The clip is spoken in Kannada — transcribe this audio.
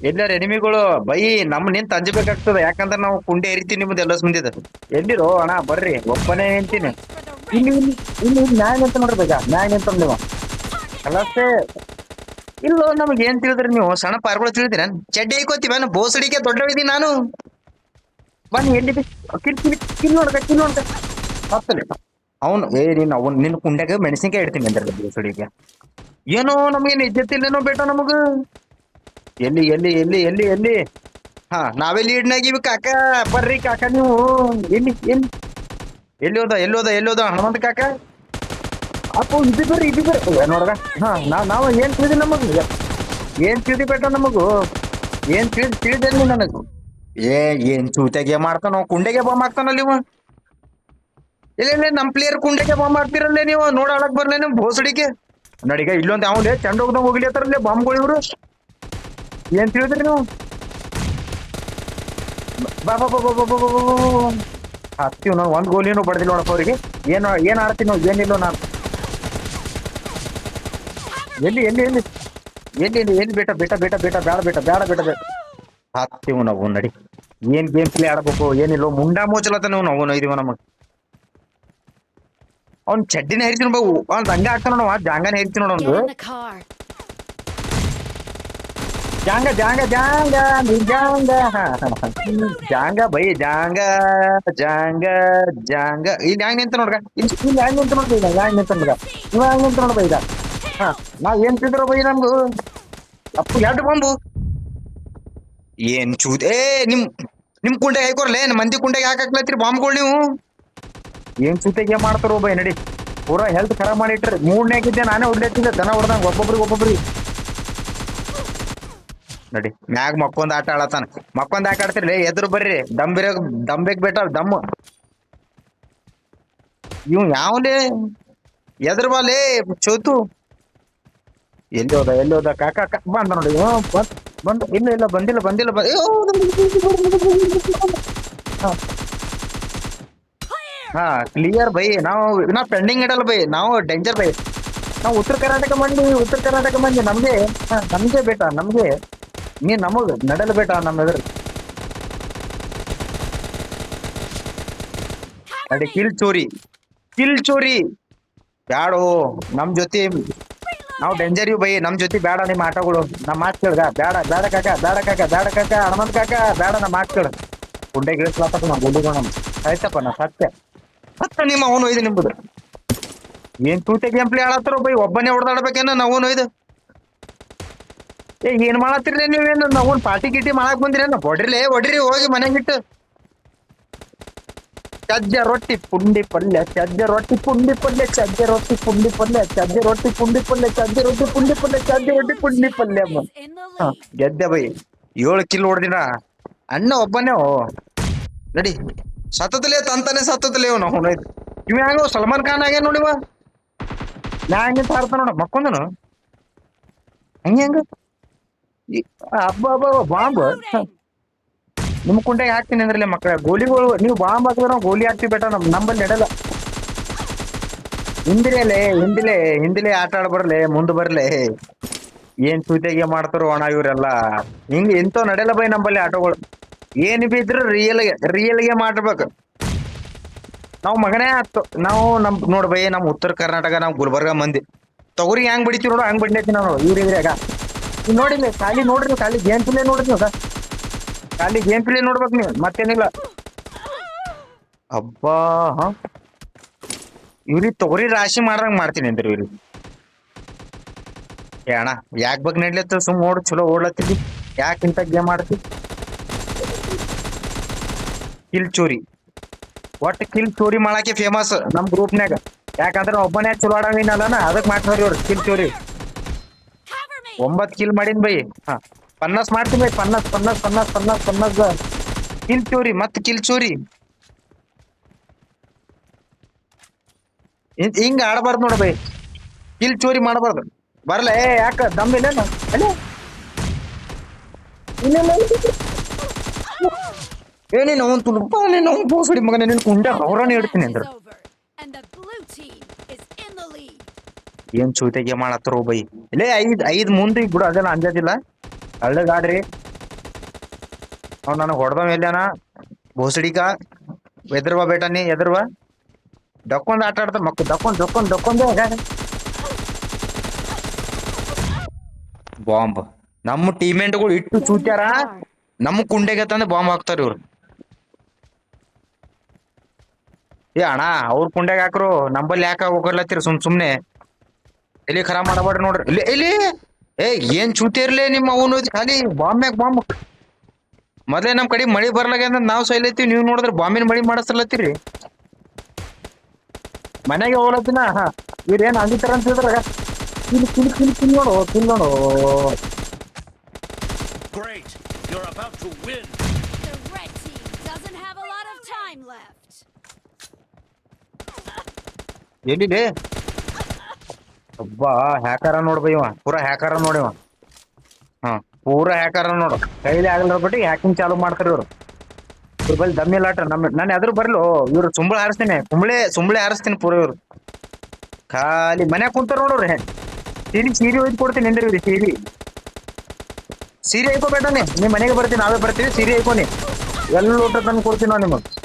ಎಲ್ಲಾರ ಎನಿಮಿಗಳು ಬೈ ನಮ್ ನಿಂತ ಅಂಜಬೇಕಾಗ್ತದ ಯಾಕಂದ್ರ ನಾವು ಕುಂಡೆ ಹರಿತೀವಿ ನಿಮ್ದು ಎಲ್ಲ ಮುಂದಿದ ಎಲ್ಲಿರೋ ಅಣ್ಣ ಬರ್ರಿ ಒಬ್ಬನೇ ನಿಂತೀನಿ Points for the ಇಲ್ಲಿ red ಇಲ್ಲಿ team. ಇಲ್ಲಿ ನ್ಯಾಯ ನಿಂತ ನೋಡ್ಬೇಕಾ ನ್ಯಾಯ ನಿಂತ ನೀವು ಕಲಸೆ ಇಲ್ಲೋ ನಮ್ಗೆ ಏನ್ ತಿಳಿದ್ರಿ ನೀವು ಸಣ್ಣ ಪಾರ್ಗಳು ತಿಳಿದಿರ ಚಡ್ಡಿ ಐಕೋತೀವ ಬೋಸಡಿಕೆ ದೊಡ್ಡವಿದ್ದೀನಿ ನಾನು ಬನ್ನಿ ಎಲ್ಲಿದೆ ಕಿಲ್ ನೋಡ್ಕ ಕಿಲ್ ನೋಡ್ಕ ಹತ್ತಲೆ ಅವನು ನೀನ್ ಅವ್ನು ನಿನ್ನ ಕುಂಡ್ಯಾಗ ಮೆಣಸಿನ್ಕಾಯಿ ಇಡ್ತೀನಿ ಅಂದ್ರೆ ಬೋಸಡಿಗೆ ಏನೋ ನಮ್ಗೇನು ಇಜ್ಜತ್ತಿಲ್ಲೇನೋ ಬೇಟ ನಮಗ ಎಲ್ಲಿ ಹಾ ನಾವೇ ಲೀಡ್ನಾಗಿವಿ ಕಾಕ ಬರ್ರಿ ಕಾಕ ನೀವು ಎಲ್ಲಿ ಎಲ್ಲಿ ಹೋದ ಹನುಮಂತ ಕಾಕ ಅಪ್ಪು ಇದು ಬರ್ರಿ ನೋಡ್ಗ ಹಾ ನಾವ್ ಏನ್ ತಿಳಿದಿ ನಮಗ್ ಏನ್ ತಿಳಿದಿ ಬೇಟ ನಮಗು ಏನ್ ತಿಳಿದೇನಿ ನನಗ ಏ ಏನ್ ಚೂತೆಗೆ ಮಾಡ್ತಾನ ಕುಂಡೆಗೆ ಬಾಂಬ್ ಹಾಕ್ತಾನಲ್ಲಿ ಇವ ಇಲ್ಲ ನಮ್ ಪ್ಲೇಯರ್ ಕುಂಡೆಗೆ ಬಾಂಬ್ ಹಾಕ್ತಿರಲ್ಲೇ ನೀವು ನೋಡಕ್ ಬರ್ಲೇ ನೀವು ಭೋಸಡಿಗೆ ನಡಿಗ ಇಲ್ಲೊಂದ್ ಯಾವ್ದೇ ಚಂಡ ಹೋಗ್ದಂಗ್ ಹೋಗ್ಲಿತ್ತಾರಲ್ಲೇ ಬಾಂಬ್ಗಳು ಇವ್ರು ಏನ್ ತಿಳಿದ್ರಿ ನೀವು ಹತ್ತೀವ್ ನಾವು ಒಂದ್ ಗೋಲಿನೂ ಬಡ್ದಿಲ್ಲ ನೋಡಪ್ಪ ಅವ್ರಿಗೆ ಏನ್ ಆಡ್ತೀವಿ ನಾವು ಏನಿಲ್ಲೋ ನಾನು ಎಲ್ಲಿ ಎಲ್ಲಿ ಎಲ್ಲಿ ಎಲ್ಲಿ ಬೇಟ ಬೇಡ ಹತ್ತೀವ್ ನಾವು ನಡಿ ಏನ್ ಗೇಮ್ ಪ್ಲೇ ಆಡ್ಬೇಕು ಏನಿಲ್ಲ ಮುಂಡಾ ಮೋಚಲತ್ತ ನಾವು ಇದೀವ ನಮಗ್ ಅವ್ನ್ ಚಡ್ಡಿನ ಹೇರ್ತೀನಿ ಬಾವು ಅವ್ನ್ ದಂಗ ಆಗ್ತಾನ ನೋಡ ಜಾಂಗಾನ ಹೇರ್ತೀನಿ ನೋಡ Get ಒಂದು in the car. ಜಾಂಗ ನಿಜಾಂಗ ಜಾಂಗ ಬೈ ಜಾಂಗ ಇಲ್ಲಿ ಹ್ಯಾಂಗ ನಿಂತ ನೋಡ್ಗ ಇಲ್ಲಿ ಹ್ಯಾಂಗ ನಿಂತ ನೋಡ್ಬ ಈಗ ಹ್ಯಾಂಗ ನಿಂತ ನೋಡ್ಗ ಇವ ಹ್ಯಾಂಗ ನಿಂತ ನೋಡ್ಬ ಈಗ ಹಾ ನಾವ್ ಏನ್ ತಿಂದ್ರು ಬೈ ನಮ್ಗು ಅಪ್ಪು ಎರಡು ಬಂಬು ಏನ್ ಚೂತ್ ನಿಮ್ ಕುಂಡೆಗೆ ಹಾಕೋರ್ಲೆ ಮಂದಿ ಕುಂಡೆಗೆ ಹಾಕಾಕ್ಲತ್ರಿ ಬಾಂಬ್ಗಳು ನೀವು ಏನ್ ಚೂತೆಗೆ ಮಾಡ್ತಾರೋ ಬೈ ನಡಿ ಪೂರಾ ಹೆಲ್ತ್ ಖರಾಬ್ ಮಾಡಿಟ್ರಿ ಮೂರ್ನೇಗಿದ್ದೆ ನಾನೇ ಹೊಡ್ಲೆತ್ತಿದ್ದೆ ದನ ಹೊಡ್ದಂಗ ಒಬ್ಬೊಬ್ರಿಗೆ ನಡಿ ಮ್ಯಾಗ ಮಕ್ಕೊಂದ್ ಆಟ ಆಡತಾನ ಮಕ್ಕೊಂದ್ ಆಟ ಆಡ್ತಿರ್ಲಿ ಎದುರು ಬರ್ರಿ ದಂಬೇಕ್ ಬೇಟ ದಮ್ ಇವ್ ಯಾವಲೇ ಎದ್ರ ಬಾಲೇ ಚೋತು ಎಲ್ಲಿ ಹೋದ ಕಾಕ ಬಂದ ನೋಡಿ ಬಂದ ಇಲ್ಲ ಬಂದಿಲ್ಲ ಹಾ ಹಾ, ಕ್ಲಿಯರ್ ಬೈ ನಾವು ಪೆಂಡಿಂಗ್ ಇಡಲ್ಲ ಬೈ ನಾವು ಡೇಂಜರ್ ಬೈ ನಾವು ಉತ್ತರ ಕರ್ನಾಟಕ ಮಂದಿ ನಮ್ಗೆ ಬೇಟ ನಮ್ಗೆ ನೀ ನಮಗ್ ನಡೆಯಲ್ಲ ಬೇಟ ನಮ್ಮ ಎದುರು Cover ಅಡಿ me. ಕಿಲ್ ಚೋರಿ ಬ್ಯಾಡೋ ನಮ್ ಜೊತೆ ನಾವು Reloading. ಡೇಂಜರ್ ಇವ್ ಬೈ ನಮ್ ಜೊತೆ ಬೇಡ ನಿಮ್ ಆಟಗಳು ನಮ್ ಮಾತ್ ಕೇಳ್ಗ ಬೇಡ ಕಾಕ ಹನುಮಂತ ಕಾಕ ಬೇಡ ನಮ್ ಮಾತ್ ಕೇಳ ಗುಡ್ಡೆ ಗಿಳಿಸ್ಲಾತಪ್ಪ ನಾ ಗುಡ್ಡಿಗಳು ನಮ್ ಆಯ್ತಪ್ಪ ನಾ ಸತ್ಯ ನಿಮ್ಮ ಅವನು ಒಯ್ದು ನಿಂಬುದು ಏನ್ ತೂತೆ ಗೇಮ್ ಪ್ಲೇ ಆಡತ್ತಾರ ಬೈ ಒಬ್ಬನೇ ಹೊಡೆದಾಡ್ಬೇಕೇನ ನಾವೂನು ಇದು ಏನ್ ಮಾಡತ್ತಿರ್ಲಿ ನೀವೇನು ನಾವೊಂದ್ ಪಾರ್ಟಿ ಗಿಟಿ ಮಾಡಕ್ ಬಂದಿರೇನು ಹೊಡ್ರಿ ಹೋಗಿ ಮನೆಗಿಟ್ಟು ಸಜ್ಜ ರೊಟ್ಟಿ ಪುಂಡಿ ಪಲ್ಯ ಸಜ್ಜ ರೊಟ್ಟಿ ಪುಂಡಿ ಪಲ್ಯ ಸಜ್ಜ ರೊಟ್ಟಿ ಪುಂಡಿ ಪಲ್ಯ ಸಜ್ಜ ರೊಟ್ಟಿ ಪುಂಡಿ ಪಲ್ಯ ಸಜ್ಜ ರೊಟ್ಟಿ ಪುಂಡಿ ಪಲ್ಯ ಸಜ್ಜ ರೊಟ್ಟಿ Blue ಪುಂಡಿ team ಪಲ್ಯ is in the ಹ lead. ಗೆದ್ದೆ ಬೈ 7 ಕಿಲ್ ಹೊಡ್ದಿನ ಅಣ್ಣ ಒಬ್ಬನೇ ನಡಿ ತಂತಾನೆ ಸತ್ತತಲೇ ಅವನು ಇವ್ ಹ್ಯಾಂಗ ಸಲ್ಮಾನ್ ಖಾನ್ ಆಗ್ಯ ನೋಡಿವ ನಾ ಹಂಗೆ ತಾರ್ತ ನೋಡ ಮಕ್ಕೊಂದನು ಹಂಗ ಹಬ್ಬ ಬಾಂಬ್ Reloading. ನಿಮ್ ಕುಂಟೆಗೆ ಹಾಕ್ತೀನಿ ಅಂದ್ರಲ್ಲ ಮಕ್ಕಳ ಗೋಲಿಗಳು ನೀವು ಬಾಂಬ್ ಹಾಕಿದ್ರೆ ನಾವು ಗೋಲಿ ಹಾಕ್ತಿವಿ ಬೇಟ ನಂಬಲ್ಲಿ ನಡೆಯಲ್ಲ ಹಿಂದಿಲೆ ಆಟ ಆಡ್ ಬರ್ಲೆ ಮುಂದ್ ಬರ್ಲೆ ಏನ್ ಚೂತೆಗೆ ಮಾಡ್ತಾರೋ ಅಣ್ಣ ಇವ್ರೆಲ್ಲ ಹಿಂಗ ಇಂಥವ್ ನಡೆಯಲ್ಲ ಬೈ ನಂಬಲ್ಲಿ ಆಟೋಗಳು ಏನ್ ಬಿದ್ರು ರಿಯಲ್ಗೆ ಮಾಡ್ಬೇಕು ನಾವ್ ಮಗನೇ ಆತು ನಾವು ನೋಡ್ ಬೈ ನಮ್ ಉತ್ತರ ಕರ್ನಾಟಕ ನಾವ್ ಗುಲ್ಬರ್ಗ ಮಂದಿ ತೊಗರಿ ಹೆಂಗ್ ಬಿಡಿತೀವಿ ನೋಡು ಹಂಗ್ ಬಿಡ್ಲೈತಿ ನಾವು ಇವ್ರಿಗ್ರಾಗ ನೋಡಿಲ್ಲ ಖಾಲಿ ಗೇಮ್ ಪ್ಲೇ ನೋಡ್ರಿ ಖಾಲಿ ಗೇಮ್ ಪ್ಲೇ ನೋಡ್ಬೇಕು ನೀವು ಮತ್ತೇನಿಲ್ಲ ಅಬ್ಬಾ ಹ ಇವ್ರಿಗೆ ತೊಗರಿ ರಾಶಿ ಮಾಡ್ದಂಗ್ ಮಾಡ್ತೀನಿ ಅಂದ್ರಿ ಇವ್ರಿಗೆ ಏ ಅಣ್ಣ ಯಾಕ್ ಬಗ್ ನಡ್ಲತ್ತ ಸುಮ್ ಚಲೋ ಓಡ್ಲತ್ತಿದ್ವಿ ಯಾಕೆ ಇಂತ ಗೇಮ್ ಆಡ್ತಿ ಕಿಲ್ ಚೋರಿ ಕಿಲ್ ಚೋರಿ ಮಾಡಕ್ಕೆ ಫೇಮಸ್ ನಮ್ ಗ್ರೂಪ್ನ್ಯಾಗ ಯಾಕಂದ್ರೆ ಒಬ್ಬನೇ ಚಲೋ ಆಡಂಗಿನಲ್ಲನ ಅದಕ್ ಮಾಡ್ತಾರ ಇವ್ರು ಕಿಲ್ ಚೋರಿ Cover me. 9 ಕಿಲ್ ಮಾಡಿನ್ ಬೈ ಹಾ ಪನ್ನಾಸ್ ಮಾಡ್ತೀನಿ ಬೈ ಪನ್ನಾಸ್ ಕಿಲ್ ಚೋರಿ ಹಿಂಗ ಆಡಬಾರ್ದು ನೋಡ ಬೈ ಕಿಲ್ ಚೋರಿ ಮಾಡಬಾರ್ದು ಬರ್ಲ ಯಾಕ ದಮ್ಮಿಲ್ಲ ಅಲ್ಲೇ ಏನೇ ನಾವು ತುಳುಪ ನಾವು ಬೋಸಡಿ ಮಗನ ನಿನ್ ಕುಂಡ The ಅವರನ್ನ match ಇಡ್ತೀನಿ is ಅಂದ್ರ over, and the blue team is in the lead. ಏನ್ ಚೂತೆಗೆ ಮಾಡತ್ತರೋ ಬೈ ಇಲ್ಲೇ ಐದ್ ಮುಂದೆ ಬಿಡು ಅದೆಲ್ಲ ಅಂಜದಿಲ್ಲ ಹಳ್ಳಗಾಡ್ರಿ ಅವ್ ನನಗೆ ಹೊಡೆದವ ಎಲ್ಲಾನ ಭೋಸಡಿಕ ಎದುರ್ವಾ ಬೇಟ ನೀ ಎದುರ್ವಾ ಡಕ್ಕೊಂಡ್ ಆಟ ಆಡ್ತಾರ ಮಕ್ಳು ಡಕ್ಕೊಂಡ್ ಬಾಂಬ್ ನಮ್ಮ ಟೀಮೆಂಟ್ಗಳು ಇಟ್ಟು ಚೂಟ್ಯಾರ ನಮ್ಮ ಕುಂಡೆಗೆ ತಂದು ಬಾಂಬ್ ಹಾಕ್ತಾರ ಇವ್ರು ಏ ಅಣ್ಣ ಅವ್ರ ಕುಂಡೆಗೆ ಹಾಕ್ರು ನಂಬಲ್ಲಿ ಯಾಕ ಹೋಗರ್ಲತ್ತೀರಿ ಸುಮ್ನೆ ಎಲ್ಲಿ ಖರಾಬ್ ಮಾಡಬೇಡ್ರಿ ನೋಡ್ರಿ ಇಲ್ಲಿ ಏ ಏನ್ ಚೂತಿ ಇರ್ಲಿ ನಿಮ್ಮ ಅವನು ಖಾಲಿ ಬಾಂಬ್ ಮೊದ್ಲೇ ನಮ್ ಕಡೆ ಮಳಿ ಬರ್ಲಾಗ ನಾವ್ ಸೈಲತ್ತೀವಿ ನೀವ್ ನೋಡಿದ್ರ ಬಾಂಬಿನ ಮಳಿ ಮಾಡಿಸ್ಲತ್ತೀರಿ ಮನೆಗೆ ಹೋಗ್ಲತ್ತಿನ ಇವ್ರೇನ್ ಅಂದಿತಾರ ಅಂತ ಹೇಳಿದ್ರ ಕಿಲ್ ನೋಡು Great! You're about to win! The red team doesn't have a lot of time left. ಎಲ್ಲಿದೆ ಒಬ್ಬ ಹ್ಯಾಕರ ನೋಡ್ಬ ಇವ ಪೂರಾ ಹ್ಯಾಕರ ನೋಡಿವ ಪೂರಾ ಹ್ಯಾಕರ ನೋಡು ಕೈಲಿ ಆಗಲ್ಲ ಬಿಟ್ಟು ಹ್ಯಾಕಿಂಗ್ ಚಾಲು ಮಾಡ್ತಾರ ಇವ್ರು ಇವ್ರ ಬಲ್ಲಿ ದಮ್ಮಿಲ್ಲಾಟ ನಾನು ಎದ್ರು ಬರ್ಲು ಇವ್ರು ಸುಂಬಳ ಹಾರಿಸ್ತೀನಿ ಸುಂಬಳೆ ಹಾರಿಸ್ತೀನಿ ಪೂರ ಇವ್ರು ಖಾಲಿ ಮನ್ಯಾಗ ಕುಂತಾರ ನೋಡ್ರಿ ಸೀರೆ ಒಯ್ದು ಕೊಡ್ತೀನಿ ಎಂದ್ರಿ ಸೀರೆ ಐಕೋಬೇಟಾನೆ ನಿಮ್ ಮನೆಗೆ ಬರ್ತೀನಿ ನಾವೇ ಬರ್ತೀವಿ ಸೀರೆ ಐಕೋನಿ ಎಲ್ಲ ಊಟ ತಂದು ಕೊಡ್ತೀನಿ ನಾವು ನಿಮಗೆ